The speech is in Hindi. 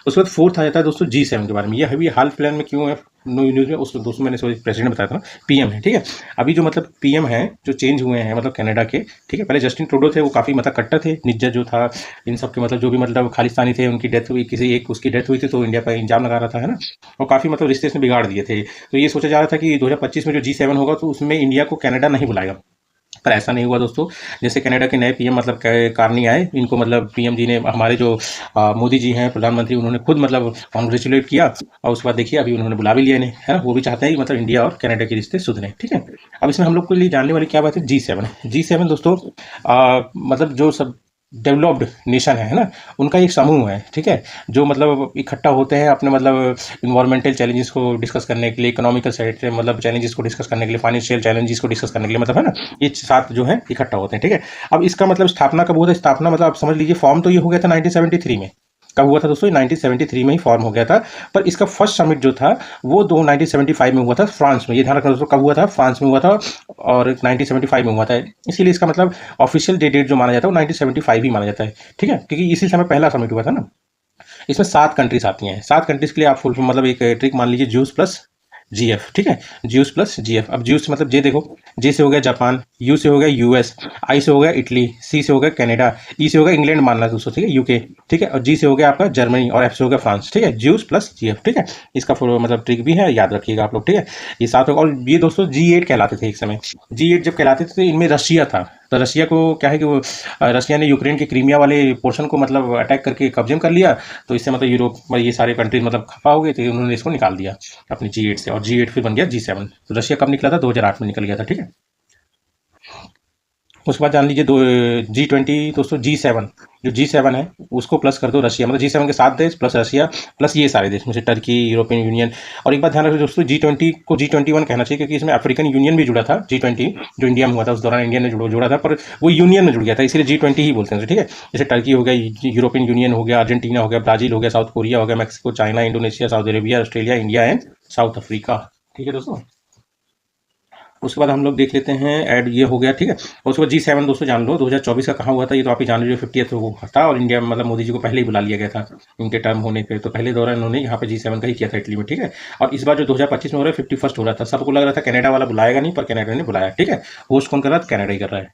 उसके बाद फोर्थ आ जाता है दोस्तों G7 के बारे में। ये अभी हाल फिलहाल में क्यों है न्यूज़ में, उस दोस्तों मैंने सॉरी प्रेसिडेंट बताया था ना, पीएम है, ठीक है। अभी जो मतलब पीएम है जो चेंज हुए हैं मतलब कनाडा के, ठीक है। पहले जस्टिन ट्रूडो थे, वो काफ़ी मतलब कट्टर थे, निज्जर जो था इन सब के मतलब जो भी मतलब खालिस्तानी थे, उनकी डेथ हुई, किसी एक उसकी डेथ हुई थी तो इंडिया पर इल्जाम लगा रहा था, है ना। और काफ़ी मतलब रिश्ते इसने बिगाड़ दिए थे। तो ये सोचा जा रहा था कि 2025 में जो G7 होगा तो उसमें इंडिया को कनाडा नहीं बुलाएगा, पर ऐसा नहीं हुआ दोस्तों। जैसे कनाडा के नए पीएम मतलब कार्नी आए, इनको मतलब पीएम जी ने हमारे जो मोदी जी हैं प्रधानमंत्री, उन्होंने खुद मतलब कॉन्ग्रेचुलेट किया। और उसके बाद देखिए अभी उन्होंने बुला भी लिया इन्हें, है ना। वो भी चाहते हैं कि मतलब इंडिया और कनाडा के रिश्ते सुधरें, ठीक है। अब इसमें हम लोग के लिए जानने वाली क्या बात है, G7 दोस्तों मतलब जो सब डेवलप्ड नेशन है ना, उनका एक समूह है, ठीक है। जो मतलब इकट्ठा होते हैं अपने मतलब इन्वायरमेंटल चैलेंजेस को डिस्कस करने के लिए, इकोनॉमिकल साइड से मतलब चैलेंजेस को डिस्कस करने के लिए, फाइनेंशियल चैलेंजेस को डिस्कस करने के लिए, मतलब है ना, ये साथ जो है इकट्ठा होते हैं, ठीक है। अब इसका मतलब स्थापना कब हुआ था, स्थापना मतलब आप समझ लीजिए फॉर्म तो ये हो गया था 1973 में। कब हुआ था दोस्तों, 1973 में ही फॉर्म हो गया था। पर इसका फर्स्ट समिट जो था वो 1975 में हुआ था फ्रांस में। ये ध्यान रखना दोस्तों, कब हुआ था, फ्रांस में हुआ था और 1975 में हुआ था। इसीलिए इसका मतलब ऑफिशियल डेट जो माना जाता है वो 1975 ही माना जाता है, ठीक है, क्योंकि इसी समय पहला समिट हुआ था ना। इसमें 7 कंट्रीज आती हैं। 7 कंट्रीज के लिए आप फुल मतलब एक ट्रिक मान लीजिए, ज्यूस प्लस जीएफ, ठीक है। Juice plus GF. अब ज्यूस मतलब जे देखो, जे से हो गया जापान, यू से हो गया यूएस, आई से हो गया इटली, सी से हो गया कनाडा, ई से हो गया इंग्लैंड मानना है दोस्तों, ठीक है, यूके, ठीक है। और जी से हो गया आपका जर्मनी और एफ से हो गया फ्रांस, ठीक है। ज्यूस प्लस जीएफ, ठीक है। इसका फुल मतलब ट्रिक भी है, याद रखिएगा आप लोग, ठीक है। ये 7 होगा। और ये दोस्तों G8 कहलाते थे एक समय। G8 जब कहलाते थे तो इनमें रशिया था। तो रशिया को क्या है कि वो रशिया ने यूक्रेन के क्रीमिया वाले पोर्शन को मतलब अटैक करके कब्जे में कर लिया। तो इससे मतलब यूरोप में ये सारे कंट्रीज मतलब खफा हो गए थे, उन्होंने इसको निकाल दिया अपनी G8 से, और G8 फिर बन गया G7। तो रशिया कब निकला था, 2008 में निकल गया था, ठीक है। उसके बाद जान लीजिए दो G20 दोस्तों, G7 जो G7 है उसको प्लस कर दो रशिया, मतलब G7 के 7 देश प्लस रशिया प्लस ये सारे देश में से टर्की, यूरोपियन यूनियन। और एक बात ध्यान रखिए दोस्तों, G20 को G21 कहना चाहिए क्योंकि इसमें अफ्रीकन यूनियन भी जुड़ा था। G20 जो इंडिया में हुआ था उस दौरान इंडिया ने जोड़ा था, पर वो यूनियन में जुड़ गया था, इसलिए G20 ही बोलते हैं, ठीक है। जैसे टर्की हो गया, यूरोपियन यूनियन हो गया, अर्जेंटीना हो गया, ब्राजील हो गया, साउथ कोरिया हो गया, Mexico, China, Indonesia, Saudi Arabia, Australia, India and south Africa, ठीक है दोस्तों। उसके बाद हम लोग देख लेते हैं ऐड, ये हो गया, ठीक है। और उसके बाद G7 दोस्तों जान लो 2024 का कहाँ हुआ था, ये तो आप ही जान लीजिए, 50th वो था। और इंडिया में मतलब मोदी जी को पहले ही बुला लिया गया था इनके टर्म होने पे, तो पहले दौरान इन्होंने यहाँ पे G7 का ही किया था इटली में, ठीक है। और इस बार जो 2025 में हो रहा है 51st हो रहा था। सबको लग रहा था कनाडा वाला बुलाएगा नहीं, पर कनाडा ने बुलाया, ठीक है। होस्ट कौन कर रहा था, कनाडा ही कर रहा है।